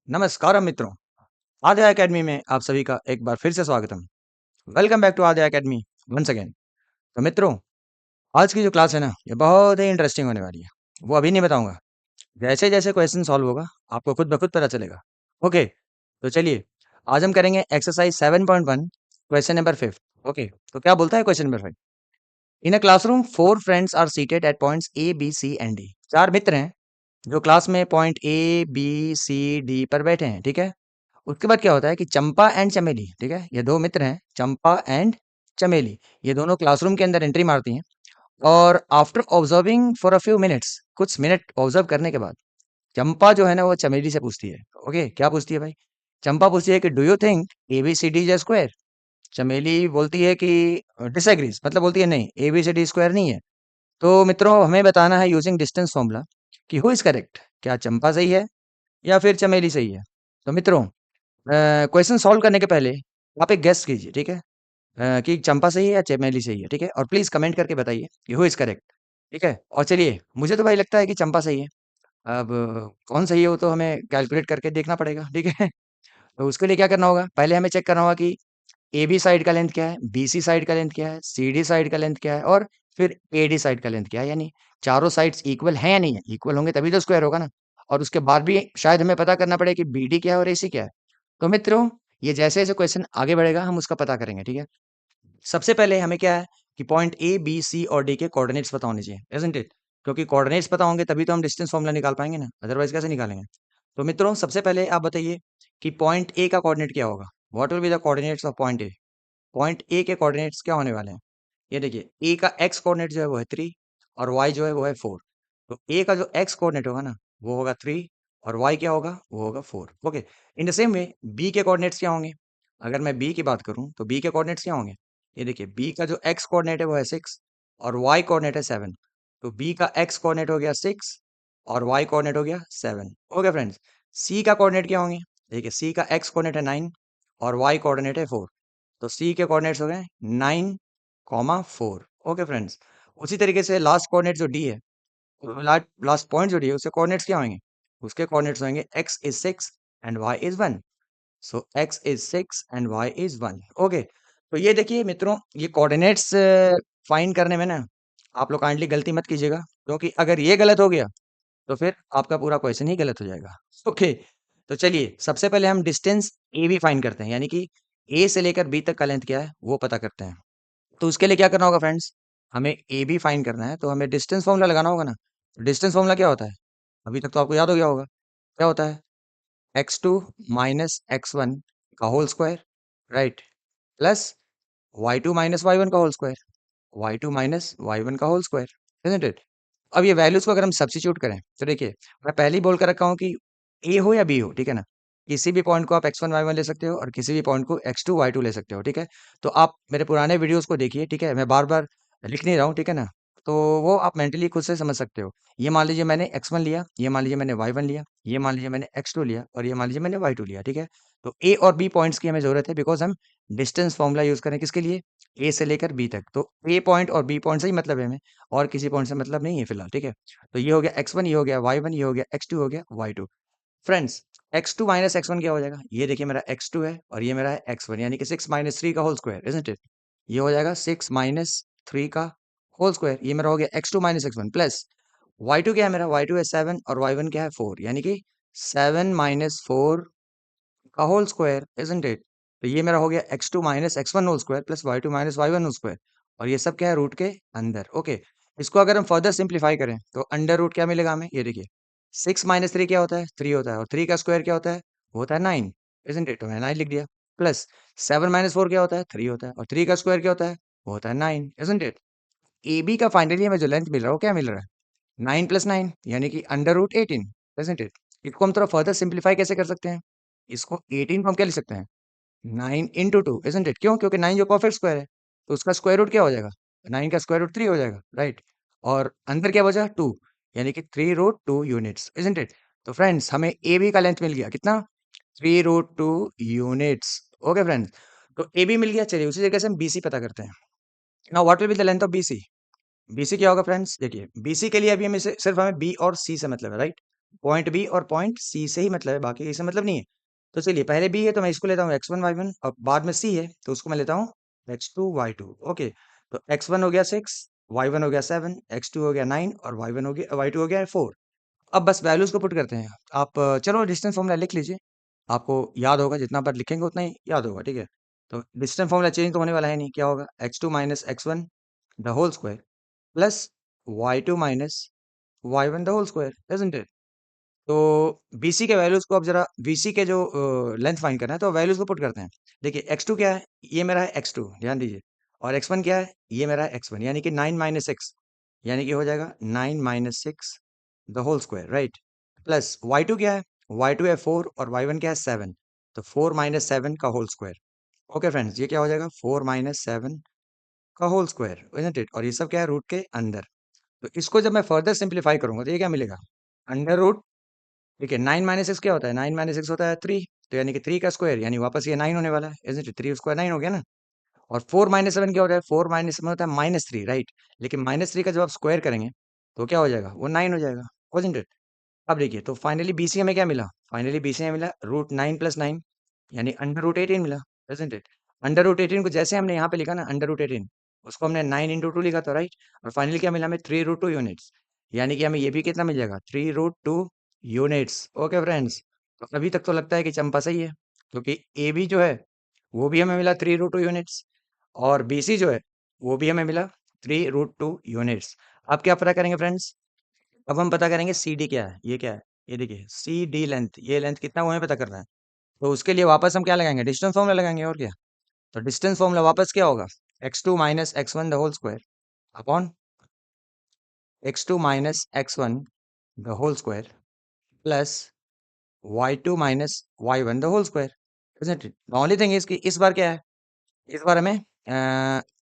नमस्कारम मित्रों, आद्या एकेडमी में आप सभी का एक बार फिर से स्वागतम। Welcome back to Aadya academy once again. तो मित्रों, आज की जो क्लास है ना, ये बहुत ही इंटरेस्टिंग होने वाली है। वो अभी नहीं बताऊंगा, जैसे-जैसे क्वेश्चन सॉल्व होगा, आपको खुद ब खुद पता चलेगा। ओके, तो चलिए, आज हम करेंगे एक्सरसाइज 7.1 क्वेश्चन नंबर 5। ओके, तो क्या बोलता है question number 5? In a classroom 4 friends are seated at points A, B, C and D. 4 मित्र हैं, जो क्लास में point A, B, C, D पर बैठे हैं, ठीक है? उसके बाद क्या होता है कि चंपा एंड चमेली, ठीक है, ये दो मित्र हैं, चंपा एंड चमेली, ये दोनों क्लासरूम के अंदर एंट्री मारती हैं। और after observing for a few minutes, कुछ मिनट ऑब्जर्व करने के बाद चंपा जो है ना वो चमेली से पूछती है। ओके, क्या पूछती है भाई? चंपा पूछती है कि do you think ABCD is square? Chameli बोलती है कि डिसएग्रीज, मतलब बोलती है नहीं, एबीसीडी स्क्वायर नहीं है। तो मित्रों, हमें बताना है यूजिंग डिस्टेंस फॉर्मूला कि हु इज करेक्ट, क्या चंपा सही है या फिर चमेली सही है। तो मित्रों, क्वेश्चन सॉल्व करने के पहले आप एक गेस कीजिए, ठीक है? कि चंपा सही है या चमेली सही है, ठीक है? और प्लीज कमेंट करके बताइए कि हु इज करेक्ट, ठीक है? और चलिए, मुझे तो भाई लगता है कि चंपा सही है। अब कौन सही है वो तो हमें कैलकुलेट करके देखना पड़ेगा, ठीक है? तो उसके लिए क्या करना होगा, पहले हमें चेक करना होगा कि ए बी साइड का लेंथ क्या है, बी सी साइड का लेंथ क्या है, सी डी साइड का लेंथ क्या है और फिर ए डी साइड का लेंथ क्या है। यानी चारों साइड्स इक्वल हैं या नहीं है। इक्वल होंगे तभी तो स्क्वायर होगा ना। और उसके बाद भी शायद हमें पता करना पड़े कि बी डी क्या है और ए सी क्या है। तो मित्रों, ये जैसे-जैसे क्वेश्चन आगे बढ़ेगा हम उसका पता करेंगे, ठीक है? सबसे पहले हमें क्या है कि पॉइंट ए, बी, सी और डी के कोऑर्डिनेट्स पता होने चाहिए, इज़न्ट इट? क्योंकि कोऑर्डिनेट्स पता होंगे तभी तो हम डिस्टेंस फार्मूला निकाल पाएँगे ना, अदरवाइज़ कैसे निकालेंगे? तो मित्रों, सबसे पहले आप बताइए कि पॉइंट ए का कोऑर्डिनेट क्या होगा? What will be the coordinates of point A? Point A के कोऑर्डिनेट्स क्या होने वाले हैं? ये देखिए, ए का एक्स कोऑर्डिनेट जो है वो है 3 और वाई जो है वो है 4। तो ए का जो एक्स कोऑर्डिनेट होगा ना, वो होगा 3 और वाई क्या होगा? वो होगा 4। Okay. In the same way B के कोऑर्डिनेट्स क्या होंगे? अगर मैं बी की बात करूँ तो बी के कोऑर्डिनेट्स क्या होंगे? ये देखिए, बी का जो एक्स कोऑर्डिनेट है वो है 6 और वाई कोऑर्डिनेट है 7। तो बी का एक्स कोऑर्डिनेट हो गया 6 और वाई कोऑर्डिनेट हो गया 7। Okay friends. सी का कोऑर्डिनेट क्या होंगे? देखिए, सी का एक्स कोऑर्डिनेट है 9 और वाई कोऑर्डिनेट है 4। तो सी के कोऑर्डिनेट्स हो गए 9 कॉमा 4। Okay friends. उसी तरीके से लास्ट कोऑर्डिनेट जो डी है, लास्ट पॉइंट जो डी है उसके कोऑर्डिनेट्स क्या होंगे? उसके कोऑर्डिनेट्स होंगे x is 6 and y is 1। So x is 6 and y is 1। Okay, तो ये देखिए मित्रों, ये कोऑर्डिनेट्स फाइंड करने में ना आप लोग काइंडली गलती मत कीजिएगा, क्योंकि अगर ये गलत हो गया तो फिर आपका पूरा क्वेश्चन ही गलत हो जाएगा। ओके, तो चलिए सबसे पहले हम डिस्टेंस ए बी फाइंड करते हैं, यानी कि ए से लेकर बी तक का लेंथ क्या है वो पता करते हैं। तो उसके लिए क्या करना होगा फ्रेंड्स, हमें ए बी फाइंड करना है तो हमें डिस्टेंस फॉर्मूला लगाना होगा ना। डिस्टेंस फॉर्मूला क्या होता है? अभी तक तो आपको याद हो गया होगा। क्या होता है? x2 माइनस x1 का whole square, right, plus y2 minus y1 का whole square, y2 minus y1 का होल स्क्वायर, इजंट इट? अब ये वैल्यूज को अगर हम सब्स्टिट्यूट करें तो देखिए, मैं पहले ही बोल कर रखा हूँ कि ए हो या बी हो, ठीक है ना? किसी भी पॉइंट को आप x1 y1 ले सकते हो और किसी भी पॉइंट को x2 y2 ले सकते हो, ठीक है? तो आप मेरे पुराने वीडियोस को देखिए, ठीक है? मैं बार बार लिख नहीं रहा हूँ, ठीक है ना? तो वो आप मेंटली खुद से समझ सकते हो। ये मान लीजिए मैंने x1 लिया, ये मान लीजिए मैंने y1 लिया, ये मान लीजिए मैंने x2 लिया और ये मान लीजिए मैंने y2 लिया, ठीक है? तो ए और बी पॉइंट्स की हमें जरूरत है, बिकॉज हम डिस्टेंस फॉर्मूला यूज करें किसके लिए? ए से लेकर बी तक। तो ए पॉइंट और बी पॉइंट से ही मतलब है हमें, और किसी पॉइंट से मतलब नहीं है फिलहाल, ठीक है? तो ये हो गया x1, ये हो गया y1, ये हो गया x2, हो गया y2। Friends, x2 minus x1 क्या हो जाएगा? ये देखिए मेरा x2 है और ये मेरा है x1, यानी कि 6 माइनस 3 का होल स्क्वायर, इजंट इट? ये हो जाएगा 6 माइनस 3 का होल स्क्वायर। ये मेरा हो गया x2 minus x1 plus y2 क्या है मेरा? y2 है 7 और y1 क्या है? 4, यानी कि 7 माइनस 4 का होल स्क्वायर, इजंट इट? तो ये मेरा हो गया x2 minus x1 whole square plus y2 minus y1 whole square. और ये सब क्या है? रूट के अंदर। ओके, इसको अगर हम फर्दर सिंप्लीफाई करें तो अंडर रूट क्या मिलेगा हमें? ये देखिए, 6 माइनस 3 क्या होता है? 3 होता है और 3 का स्क्वायर क्या होता है? वो होता है 9, इजंट इट? तो मैंने 9 लिख दिया। प्लस 7 माइनस 4 क्या होता है? 3 होता है और 3 का स्क्वायर क्या होता है? वो होता है 9, इजंट इट? ए बी का फाइनली हमें जो लेंथ मिल रहा है वो क्या मिल रहा है? 9 प्लस 9, यानी कि अंडर रूट 18, इजंट इट? इसको हम थोड़ा फर्दर सिंप्लीफाई कैसे कर सकते हैं? इसको 18 को हम क्या लिख सकते हैं? 9 इंटू 2, इजंट इट? क्यों? क्योंकि 9 जो परफेक्ट स्क्वायर है, तो उसका स्क्वायर रूट क्या हो जाएगा? 9 का स्क्वायर रूट 3 हो जाएगा, राइट? और अंदर क्या बचा? 2, यानी कि 3 रूट 2 यूनिट्स, इजंट इट? तो फ्रेंड्स, हमें ए बी का लेंथ मिल गया कितना? 3 रूट 2 यूनिट्स। ओके फ्रेंड्स, तो ए बी मिल गया। चलिए उसी तरीके से हम बी सी पता करते हैं। Now what will be the length of B C? B C क्या होगा फ्रेंड्स? देखिए, बी सी के लिए अभी हमें सिर्फ हमें बी और सी से मतलब है, राइट? पॉइंट बी और पॉइंट सी से ही मतलब है, बाकी इससे मतलब नहीं है। तो चलिए पहले बी है तो मैं इसको लेता हूँ x1 y1, और बाद में सी है तो उसको मैं लेता हूँ x2 y2। ओके, तो x1 हो गया 6, y1 हो गया 7, x2 हो गया 9 और y1 हो गया y2 हो गया 4। अब बस वैल्यूज को पुट करते हैं। आप चलो डिस्टेंस फॉर्मूला लिख लीजिए, आपको याद होगा, जितना बार लिखेंगे उतना ही याद होगा, ठीक है। तो डिस्टेंस फॉर्मूला चेंज तो होने वाला है नहीं, क्या होगा, x2 minus x1 the whole square plus y2 minus y1 the whole square, isn't it. तो BC के वैल्यूज को अब जरा VC के जो लेंथ फाइंड करना है तो वैल्यूज को पुट करते हैं। देखिए x2 क्या है, ये मेरा है x2, ध्यान दीजिए, और x1 क्या है, ये मेरा है x1, यानी कि 9 माइनस 6, यानी कि हो जाएगा 9 minus 6 the whole square, right. Plus y2 क्या है, y2 है 4 और y1 क्या है 7, तो 4 माइनस 7 का होल स्क्वायर। ओके फ्रेंड्स, ये क्या हो जाएगा 4 माइनस 7 का होल स्क्वायर, इजंट इट। और ये सब क्या है, रूट के अंदर। तो इसको जब मैं फर्दर सिंप्लीफाई करूंगा तो ये क्या मिलेगा, अंडर रूट। देखिए 9 माइनस 6 क्या होता है, 9 माइनस 6 होता है 3, तो यानी कि 3 का स्क्वायर, यानी वापस ये 9 होने वाला है, इजंट इट, 3 स्क्वायर 9 हो गया ना। और 4 माइनस 7 क्या होता है, 4 माइनस 7 होता है -3, राइट। लेकिन -3 का जब आप स्क्वायर करेंगे तो क्या हो जाएगा, वो 9 हो जाएगा, wasn't it? अब देखिए, तो फाइनली BC हमें क्या मिला, फाइनली BC हमें मिला √9 + 9, यानी √18 मिला, isn't it? √18 को जैसे हमने यहाँ पे लिखा ना, √18 उसको हमने 9 × 2 लिखा था, राइट। और फाइनली क्या मिला हमें, 3√2 यूनिट्स, यानी कि हमें ये भी कितना मिल जाएगा, 3√2 यूनिट्स। ओके फ्रेंड्स, तो अभी तक तो लगता है कि चंपा सही है, क्योंकि ए बी जो है वो भी हमें मिला 3√2 यूनिट्स, और BC जो है वो भी हमें मिला 3√2 यूनिट्स। अब क्या पता करेंगे फ्रेंड्स, अब हम पता करेंगे CD क्या है, ये क्या है, ये देखिए CD लेंथ, ये लेंथ कितना वो हमें पता करना है। तो उसके लिए वापस हम क्या लगाएंगे, डिस्टेंस फॉर्मूला लगाएंगे, और क्या। तो डिस्टेंस फॉर्मूला वापस क्या होगा, x2 minus x1 the whole square upon x2 minus x1 the whole square plus y2 minus y1 the whole square, isn't it. The only thing is कि इस बार क्या है, इस बार हमें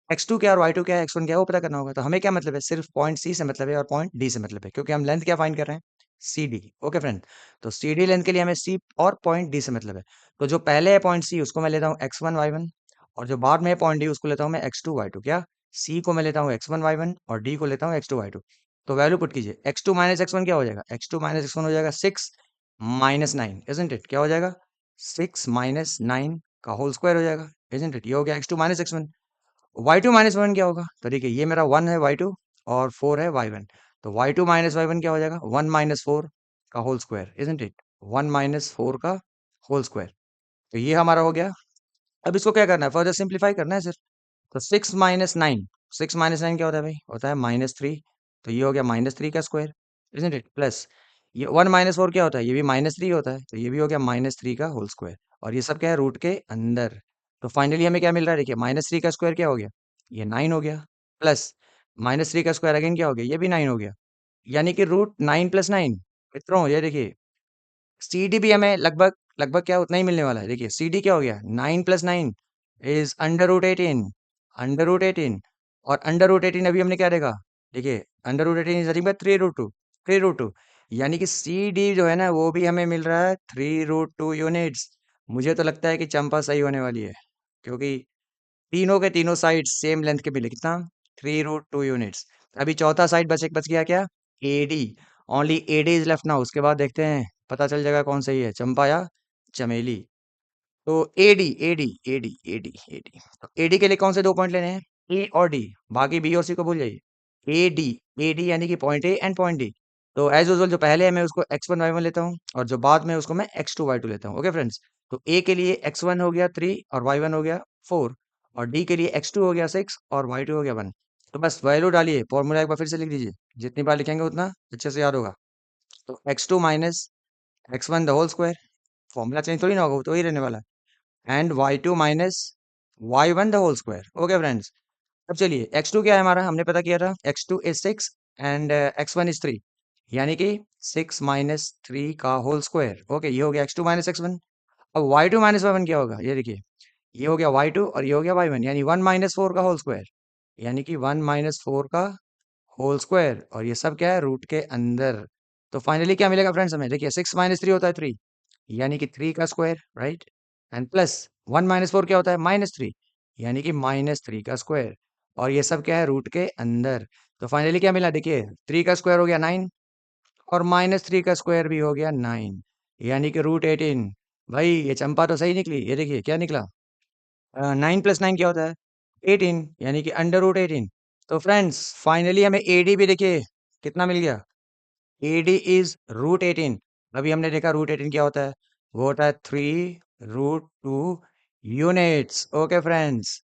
x2 क्या है और y2 क्या है, x1 क्या है वो पता करना होगा। तो हमें क्या मतलब है, सिर्फ पॉइंट C से मतलब है और पॉइंट D से मतलब है, क्योंकि हम लेंथ क्या फाइंड कर रहे हैं, CD। ओके फ्रेंड, तो CD लेंथ के लिए हमें C और पॉइंट D से मतलब है। तो जो पहले है पॉइंट C उसको मैं लेता हूँ x1 y1, और जो बाद में है पॉइंट D उसको लेता हूँ मैं x2 y2। क्या, C को मैं लेता हूँ x1 y1 और D को लेता हूँ x2 y2। तो वैल्यू पुट कीजिए, x2 माइनस x1 क्या हो जाएगा, x2 माइनस x1 हो जाएगा 6 माइनस 9, इजंट इट। क्या हो जाएगा, 6 माइनस 9 का होल स्क्वायर हो जाएगा, इजंट इट। ये हो गया x2 minus x1। y2 minus y1 क्या होगा, तो देखिए ये मेरा 1 है y2 और 4 है y1, तो y2 माइनस y1 क्या हो जाएगा, 1 माइनस 4 का whole square, isn't it, 1 minus 4 का होल स्क्वायर। तो ये हमारा हो गया। अब इसको क्या करना है, फर्दर सिंप्लीफाई करना है सिर्फ। तो 6 माइनस 9, 6 माइनस 9 क्या होता है भाई, होता है -3, तो ये हो गया -3 का स्क्वायर, इजंट इट। प्लस ये 1 माइनस 4 क्या होता है, ये भी -3 होता है, तो ये भी हो गया -3 का होल स्क्वायर। और ये सब क्या है, रूट के अंदर। तो फाइनली हमें क्या मिल रहा है, देखिए -3 का स्क्वायर क्या हो गया, ये 9 हो गया, प्लस -3 का स्क्वायर अगेन क्या हो गया, ये भी 9 हो गया, यानी कि √9 + 9 मित्रों, ये देखिए CD भी हमें लगभग लगभग क्या उतना ही मिलने वाला है। देखिए CD क्या हो गया, 9 + 9 इज √18, √18। और √18 अभी हमने क्या देखा, देखिए √18 इज नथिंग बट 3√2, 3√2, यानी कि CD जो है ना वो भी हमें मिल रहा है 3√2 यूनिट्स। मुझे तो लगता है कि चंपा सही होने वाली है, क्योंकि तीनों के तीनों साइड सेम लेंथ के मिले, कितना, 3√2 यूनिट्स। अभी चौथा साइड बच गया क्या, AD। Only AD is left now, उसके बाद देखते हैं, पता चल जाएगा कौन सही है, चंपा या चमेली। तो AD तो AD के लिए कौन से दो पॉइंट लेने हैं, A और D, बाकी B और C को भूल जाइए। AD, AD यानी कि point A and point D। तो एज यूजुअल जो पहले है मैं उसको x1 y1 लेता हूँ, और जो बाद में उसको मैं x2 y2 लेता हूँ। ओके फ्रेंड्स, तो A के लिए x1 हो गया 3 और y1 हो गया 4, और D के लिए x2 हो गया 6 और y2 हो गया 1। तो बस वैल्यू डालिए, फॉर्मूला एक बार फिर से लिख दीजिए, जितनी बार लिखेंगे उतना अच्छे से याद होगा। तो x2 minus x1 the whole square, formula change थोड़ी ना होगा, वो तो वही रहने वाला है, and y2 minus y1 the whole square. Okay friends, अब चलिए x2 क्या है हमारा, हमने पता किया था, x2 is 6 and x1 is 3, यानी कि 6 माइनस 3 का होल स्क्वायर। ओके, ये हो गया x2 माइनस x1। अब y2 माइनस y1 क्या होगा, ये देखिए, ये हो गया y2 और ये हो गया y1, यानी 1 माइनस 4 का होल स्क्वायर, यानी कि 1 माइनस 4 का होल स्क्वायर। और ये सब क्या है, रूट के अंदर। तो फाइनली क्या मिलेगा फ्रेंड्स हमें, देखिए 6 माइनस 3 होता है 3, यानी कि 3 का square, right. And plus 1 minus 4 क्या होता है, -3, यानी कि -3 का स्क्वायर। और ये सब क्या है, रूट के अंदर। तो फाइनली क्या मिला, देखिए 3 का स्क्वायर हो गया 9, और -3 का स्क्वायर भी हो गया 9, यानी कि √18। भाई ये चंपा तो सही निकली, ये देखिए क्या निकला। 9 + 9 क्या होता है? 18, यानी कि √18। तो फ्रेंड्स फाइनली हमें एडी भी देखिए कितना मिल गया। A D is √18। अभी हमने देखा √18 क्या होता है, वो होता है 3√2 यूनिट्स। ओके फ्रेंड्स,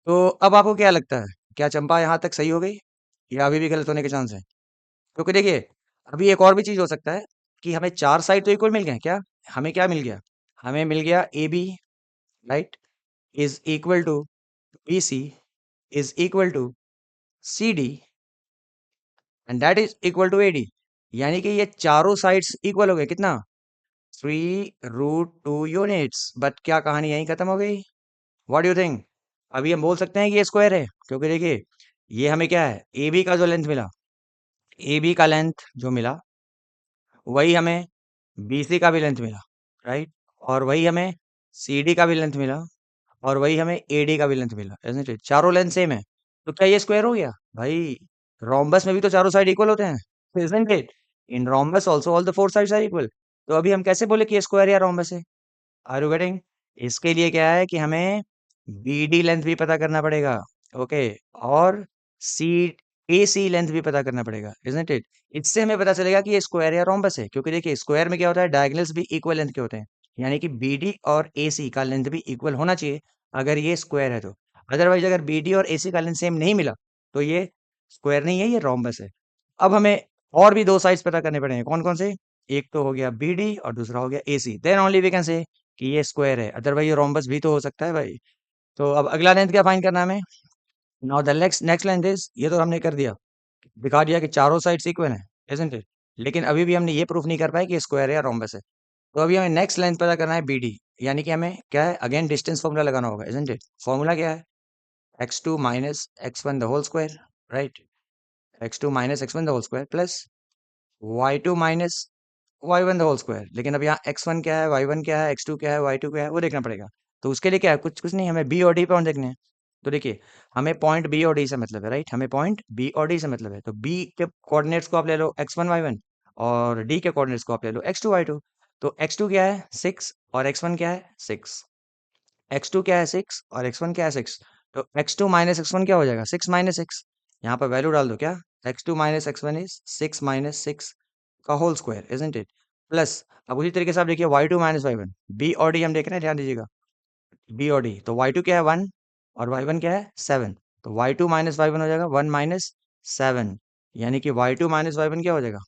तो अब आपको क्या लगता है, क्या चंपा यहाँ तक सही हो गई या अभी भी गलत होने के चांस है? क्योंकि देखिए अभी एक और भी चीज हो सकता है कि हमें चार साइड तो इक्वल मिल गए क्या। हमें क्या मिल गया, हमें मिल गया A B, right, is equal to B C, is equal to C D, and that is equal to A D. यानी कि ये चारों साइड्स इक्वल हो गए कितना, 3√2 यूनिट्स। बट क्या कहानी यहीं खत्म हो गई? What do you think? अभी हम बोल सकते हैं कि ये स्क्वायर है, क्योंकि देखिए ये हमें क्या है, ए बी का जो लेंथ मिला, ए बी का लेंथ जो मिला वही हमें बी सी का भी लेंथ मिला, राइट, और वही हमें सी डी का भी लेंथ मिला, और वही हमें ए डी का भी लेंथ मिला, isn't it? चारों लेंथ सेम है, तो क्या ये स्क्वायर हो गया? भाई रोम्बस में भी तो चारों साइड इक्वल होते हैं, isn't it? In rhombus also all the four sides are equal. तो अभी हम कैसे बोले कि ये स्क्वायर या रोम्बस है? Are you getting? इसके लिए क्या है कि हमें बी डी लेंथ भी पता करना पड़ेगा, ओके, और सी ए सी लेंथ भी पता करना पड़ेगा, इजंट इट? इससे हमें पता चलेगा कि ये स्क्वायर या रोम्बस है, क्योंकि देखिए स्क्वायर में क्या होता है, डायगोनल्स भी इक्वल लेंथ के होते हैं, यानी कि बी डी और ए सी का लेंथ भी इक्वल होना चाहिए अगर ये स्क्वायर है तो। अदरवाइज अगर बी डी और ए सी का लेंथ सेम नहीं मिला तो ये स्क्वायर नहीं है, ये रोम्बस है। अब हमें और भी दो साइड्स पता करने पड़ेंगे, कौन कौन से? एक तो हो गया बी डी और दूसरा हो गया A C, then only we can say कि ये स्क्वायर है, अदरवाइज ये रोम्बस भी तो हो सकता है भाई। तो अब अगला लेंथ क्या फाइंड करना है हमें? Now the next next length is, ये तो हमने कर दिया, दिखा दिया कि चारों साइड्स इक्वल हैं, इजंट इट? लेकिन अभी भी हमने ये प्रूफ नहीं कर पाए कि ये स्क्वायर है या रोम्बस है। तो अभी हमें नेक्स्ट लेंथ पता करना है बी डी, यानी कि हमें क्या है, अगेन डिस्टेंस फॉर्मूला लगाना होगा, इजंट इट? फॉर्मूला क्या है? x2 minus x1 the whole square, right, x2 minus x1 the whole square plus y2 minus y1 the whole square. लेकिन अब यहाँ x1 क्या है, y1 क्या है, x2 क्या है, y2 क्या है, वो देखना पड़ेगा। तो उसके लिए क्या है, कुछ कुछ नहीं, हमें बी और डी पॉइंट देखने हैं। तो देखिए हमें पॉइंट बी और डी से मतलब है, राइट, हमें पॉइंट बी और डी से मतलब है। तो बी के कोऑर्डिनेट्स को आप ले लो x1 y1, और डी के कोऑर्डिनेट्स को आप ले लो x2 y2। तो x2 क्या है 6 और x1 क्या है 6, x2 क्या है 6 और x1 क्या है 6। तो x2 माइनस x1 क्या हो जाएगा, 6 माइनस 6। यहाँ पर वैल्यू डाल दो, क्या, x2 minus x1 is 6 minus 6 का whole square, isn't it? Plus अब उसी तरीके से आप देखिए y2 माइनस y1, बी और डी हम देख रहे हैं, ध्यान दीजिएगा, बी और डी। तो y2 क्या है 1 और y1 क्या है 7। तो y2 माइनस y1 हो जाएगा 1 माइनस 7, यानी कि y2 माइनस y1 क्या हो जाएगा,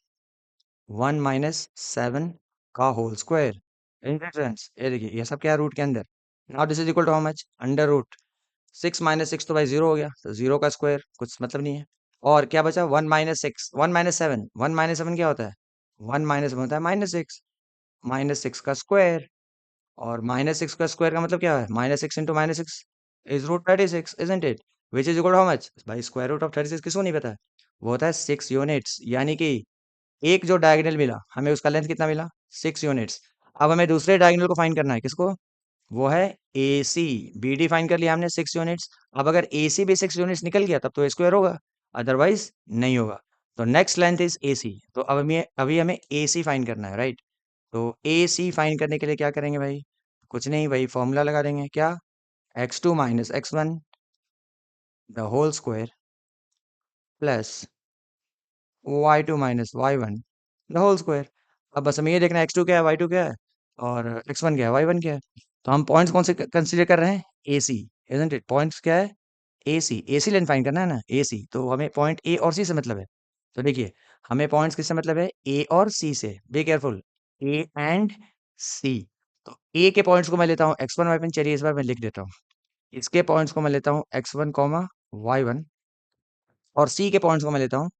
1 माइनस 7 का होल स्क्वायर। फ्रेंड्स ये देखिए ये सब क्या है रूट के अंदर। Now this is equal to how much, under root 6 minus 6 तो भाई जीरो हो गया, तो जीरो का स्क्वायर कुछ मतलब नहीं है। और क्या बचा, 1 माइनस 6, 1 माइनस 7, 1 माइनस 7 क्या होता है, 1 माइनस 7 होता है -6, -6 का स्क्वायर। और -6 का स्क्वायर का मतलब क्या है, -6 into -6 is √36, isn't it? Which is equal to how much भाई, स्क्वायर रूट ऑफ 36 किसको नहीं पता है, वो होता है 6 यूनिट्स। यानी कि एक जो डायगोनल मिला हमें उसका लेंथ कितना मिला, 6 यूनिट्स। अब हमें दूसरे डायगोनल को फाइंड करना है, किसको, वो है ए सी। बी डी फाइंड कर लिया हमने 6 यूनिट्स। अब अगर ए सी भी 6 यूनिट्स निकल गया तब तो स्क्वायर होगा, अदरवाइज नहीं होगा। तो नेक्स्ट लेंथ इज ए सी। तो अब हमें अभी हमें ए सी फाइंड करना है, राइट। तो ए सी फाइंड करने के लिए क्या करेंगे भाई, कुछ नहीं भाई, फॉर्मूला लगा देंगे, क्या, x2 minus x1 the whole square plus y2 minus y1 the whole square. अब बस हमें ये देखना है x2 क्या है, y2 क्या है, और x1 क्या है, y1 क्या है। तो हम पॉइंट्स कौन से कंसीडर कर रहे हैं, ए सी, इजंट इट? पॉइंट्स क्या है, ए सी लेंथ फाइंड करना है ना, ए सी। तो हमें पॉइंट ए और सी से मतलब है। तो देखिए हमें पॉइंट्स किससे मतलब है, ए और सी से, बी केयरफुल, ए एंड सी। तो ए के पॉइंट्स को मैं लेता हूँ x1 y1, चलिए इस बार मैं लिख देता हूँ। इसके पॉइंट्स को मैं लेता हूँ x1 कॉमा y1, और सी के पॉइंट्स को मैं लेता हूँ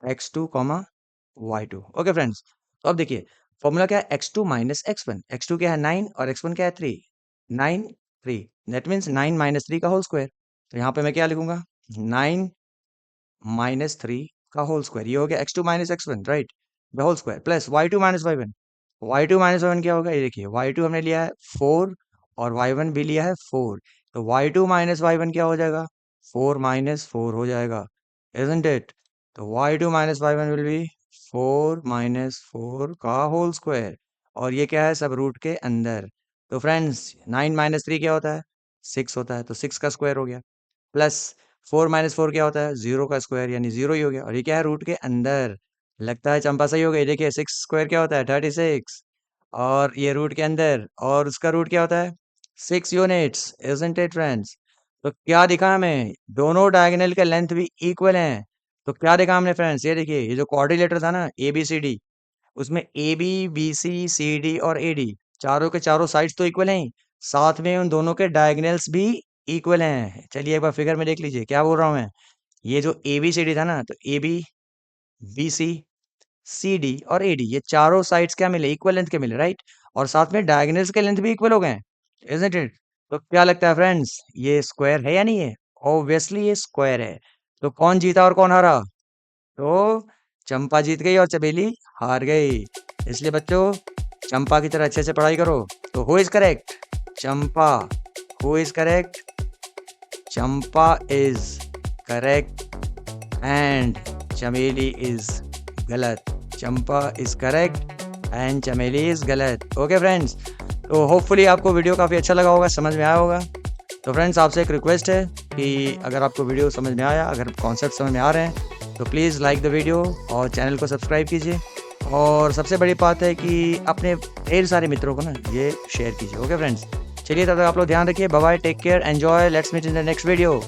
x2 comma y2। Okay friends, तो अब देखिए फॉर्मूला क्या है, x2 माइनस x1, x2 क्या है 9 और x1 क्या है 3, 9 3, दैट मीन्स 9 माइनस 3 का होल स्क्वायर। तो यहाँ पे मैं क्या लिखूंगा, 9 माइनस 3 का होल स्क्वायर, ये हो गया x2 minus x1, right, the whole square plus y2 minus y1। y2 minus y1 क्या होगा, ये देखिए y2 हमने लिया है 4 और y1 भी लिया है 4। तो y2 माइनस y1 क्या हो जाएगा, 4 माइनस 4 हो जाएगा, isn't it? तो y2 minus y1 will be 4 minus 4 का होल स्क्वायर, और ये क्या है, सब रूट के अंदर। तो फ्रेंड्स 9 माइनस 3 क्या होता है, 6 होता है, तो 6 का स्क्वायर हो गया। प्लस 4 माइनस 4 क्या होता है, 0 का स्क्वायर, यानी 0 ही हो गया, और ये क्या है, रूट के अंदर। लगता है चंपा सही हो गई। देखिए 6 स्क्वायर क्या होता है, 36, और ये रूट के अंदर, और उसका रूट क्या होता है, 6 यूनिट्स, इजंट इट फ्रेंड्स। तो क्या दिखा हमें, दोनों डायगोनल के लेंथ भी इक्वल हैं। तो क्या देखा हमने फ्रेंड्स, ये देखिए, ये जो क्वाड्रिलेटर था ना ए बी सी डी, उसमें A B B C C D और ए डी, चारों के चारों साइड्स तो इक्वल हैं, साथ में उन दोनों के डायगोनल्स भी इक्वल हैं। चलिए एक बार फिगर में देख लीजिए क्या बोल रहा हूँ मैं। ये जो ए बी सी डी था ना, तो A B B C C D और ए डी, ये चारों साइड्स क्या मिले, इक्वल लेंथ के मिले, राइट। और साथ में डायगोनल्स के लेंथ भी इक्वल हो गए, इजंट इट। तो क्या लगता है फ्रेंड्स, ये स्क्वायर है या नहीं है, ऑब्वियसली ये स्क्वायर है। तो कौन जीता और कौन हारा, तो चंपा जीत गई और चमेली हार गई। इसलिए बच्चों चंपा की तरह अच्छे से पढ़ाई करो। तो who is correct, Champa. Who is correct, Champa is correct and चमेली इज गलत। चंपा इज करेक्ट एंड चमेली इज गलत। ओके फ्रेंड्स, तो होपफुली आपको वीडियो काफ़ी अच्छा लगा होगा, समझ में आया होगा। तो फ्रेंड्स आपसे एक रिक्वेस्ट है कि अगर आपको वीडियो समझ में आया, अगर कॉन्सेप्ट समझ में आ रहे हैं, तो प्लीज़ लाइक द वीडियो और चैनल को सब्सक्राइब कीजिए। और सबसे बड़ी बात है कि अपने ढेर सारे मित्रों को ना ये शेयर कीजिए। ओके फ्रेंड्स, चलिए तब तक आप लोग ध्यान रखिए। Bye bye, take care, enjoy, let's meet in the next video.